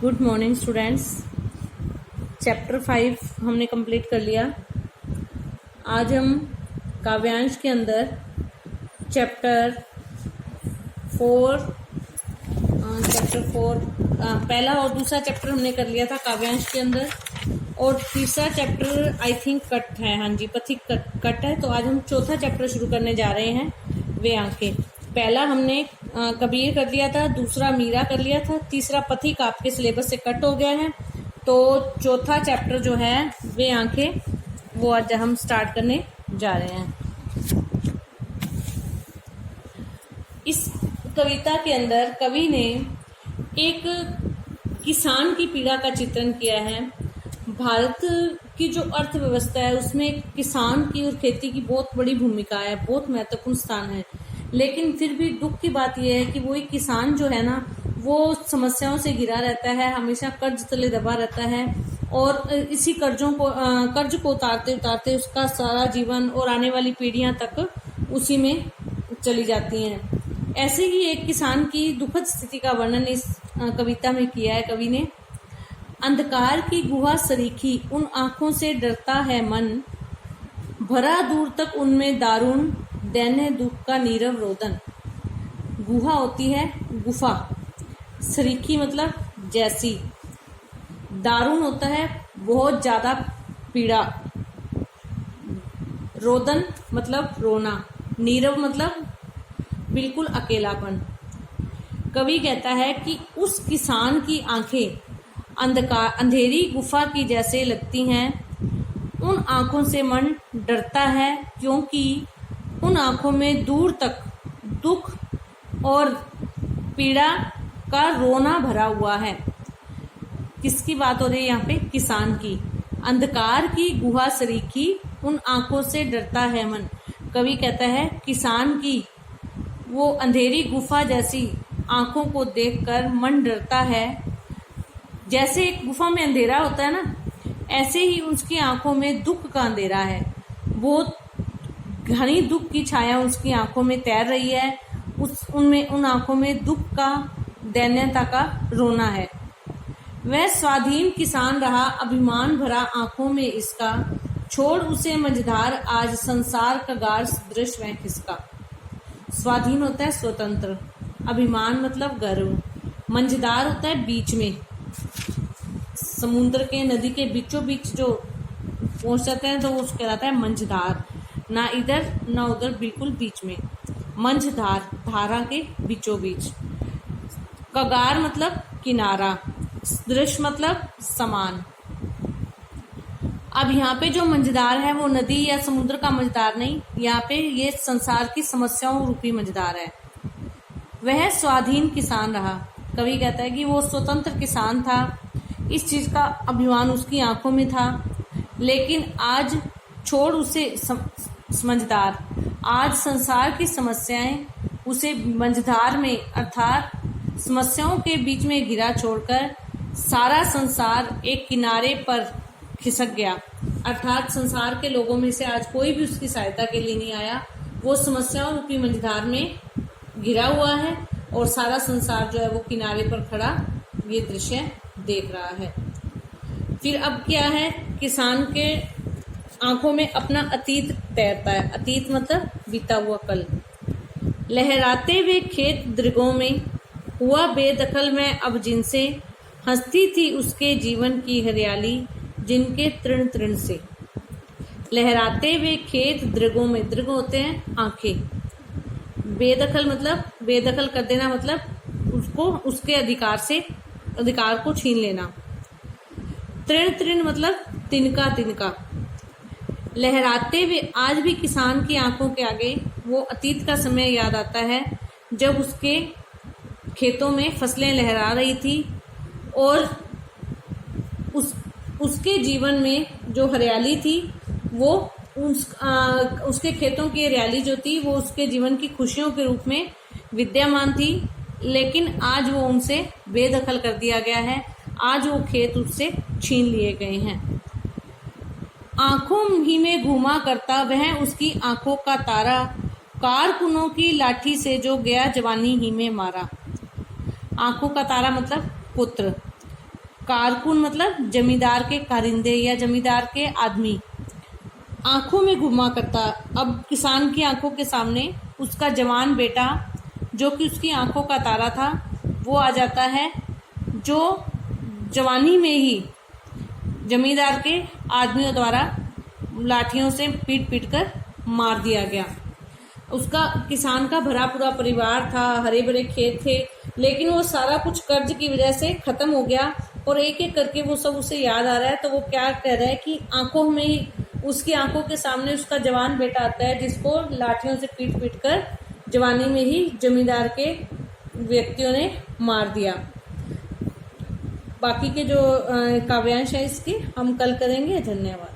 Good morning students. Chapter 5 हमने complete कर लिया। आज हम काव्यांश के अंदर चैप्टर 4 पहला और दूसरा चैप्टर हमने कर लिया था काव्यांश के अंदर, और तीसरा चैप्टर आई थिंक कट है। हाँ जी, पथिक कट है। तो आज हम चौथा चैप्टर शुरू करने जा रहे हैं, वे आंखें। पहला हमने कबीर कर लिया था, दूसरा मीरा कर लिया था, तीसरा पथिक आपके सिलेबस से कट हो गया है। तो चौथा चैप्टर जो है वे आंखें, वो आज हम स्टार्ट करने जा रहे हैं। इस कविता के अंदर कवि ने एक किसान की पीड़ा का चित्रण किया है। भारत की जो अर्थव्यवस्था है उसमें किसान की और खेती की बहुत बड़ी भूमिका है, बहुत महत्वपूर्ण स्थान है। लेकिन फिर भी दुख की बात यह है कि वो एक किसान जो है ना, वो समस्याओं से घिरा रहता है, हमेशा कर्ज तले दबा रहता है, और इसी कर्ज को उतारते उतारते उसका सारा जीवन और आने वाली पीढ़ियां तक उसी में चली जाती हैं। ऐसे ही एक किसान की दुखद स्थिति का वर्णन इस कविता में किया है कवि ने। अंधकार की गुहा सरीखी, उन आंखों से डरता है मन, भरा दूर तक उनमें दारुण, दैन्य दुख का नीरव रोदन। गुहा होती है गुफा, सरीखी मतलब जैसी, दारुण होता है बहुत ज्यादा पीड़ा, रोदन मतलब रोना, नीरव मतलब बिल्कुल अकेलापन। कवि कहता है कि उस किसान की आंखें अंधेरी गुफा की जैसे लगती हैं। उन आंखों से मन डरता है क्योंकि उन आंखों में दूर तक दुख और पीड़ा का रोना भरा हुआ है। किसकी बात हो रही है यहाँ पे? किसान की। अंधकार की गुहा सरीखी, उन आंखों से डरता है मन। कवि कहता है किसान की वो अंधेरी गुफा जैसी आंखों को देखकर मन डरता है। जैसे एक गुफा में अंधेरा होता है ना, ऐसे ही उसकी आंखों में दुख का अंधेरा है। बहुत घनी दुख की छाया उसकी आंखों में तैर रही है। उन आंखों में दुख का, दैन्यता का रोना है। वह स्वाधीन किसान रहा, अभिमान भरा आंखों में इसका, छोड़ उसे मझधार आज संसार का गार दृश्य वह किसका। स्वाधीन होता है स्वतंत्र, अभिमान मतलब गर्व, मंझधार होता है बीच में, समुद्र के नदी के बीचों बीच जो पहुंच जाते हैं तो वो कहलाता है मंझधार। ना इधर ना उधर, बिल्कुल बीच में, मंझधार धारा के बीचों बीच। कगार मतलब किनारा, दृश्य मतलब समान। अब यहाँ पे जो मंझधार है वो नदी या समुद्र का मंझधार नहीं, यहाँ पे ये संसार की समस्याओं रूपी मंझधार है। वह स्वाधीन किसान रहा। कवि कहता है कि वो स्वतंत्र किसान था, इस चीज का अभिमान उसकी आंखों में था। लेकिन आज छोड़ उसे समझदार, आज संसार की समस्याएं उसे मंझधार में अर्थात समस्याओं के बीच में घिरा छोड़कर सारा संसार एक किनारे पर खिसक गया। अर्थात संसार के लोगों में से आज कोई भी उसकी सहायता के लिए नहीं आया। वो समस्याओं रूपी मंझधार में घिरा हुआ है और सारा संसार जो है वो किनारे पर खड़ा ये दृश्य देख रहा है। फिर अब क्या है, किसान के आंखों में अपना अतीत तैरता है। अतीत मतलब बीता हुआ कल। लहराते हुए खेत दृगों में, हुआ बेदखल में अब जिनसे, हंसती थी उसके जीवन की हरियाली जिनके तृण तृण से। लहराते हुए खेत दृगों में, दृग होते हैं आंखें। बेदखल मतलब बेदखल कर देना, मतलब उसको उसके अधिकार को छीन लेना। तृण तृण मतलब तिनका तिनका। लहराते हुए, आज भी किसान की आंखों के आगे वो अतीत का समय याद आता है जब उसके खेतों में फसलें लहरा रही थी और उसके जीवन में जो हरियाली थी वो उसके खेतों की हरियाली जो थी वो उसके जीवन की खुशियों के रूप में विद्यमान थी। लेकिन आज वो उनसे बेदखल कर दिया गया है, आज वो खेत उससे छीन लिए गए हैं। आंखों ही में घूमा करता वह उसकी आंखों का तारा, कारकुनों की लाठी से जो गया जवानी ही में मारा। आंखों का तारा मतलब पुत्र। कारकुन मतलब जमींदार के कारिंदे या जमींदार के आदमी आंखों में घुमा करता। अब किसान की आंखों के सामने उसका जवान बेटा जो कि उसकी आंखों का तारा था वो आ जाता है, जो जवानी में ही जमींदार के आदमियों द्वारा लाठियों से पीट पीट कर मार दिया गया। उसका किसान का भरा पूरा परिवार था, हरे भरे खेत थे, लेकिन वो सारा कुछ कर्ज की वजह से खत्म हो गया और एक एक करके वो सब उसे याद आ रहा है। तो वो क्या कह रहा है कि आंखों में ही उसकी आंखों के सामने उसका जवान बेटा आता है जिसको लाठियों से पीट पीट कर जवानी में ही जमींदार के व्यक्तियों ने मार दिया। बाकी के जो काव्यांश है इसके हम कल करेंगे। धन्यवाद।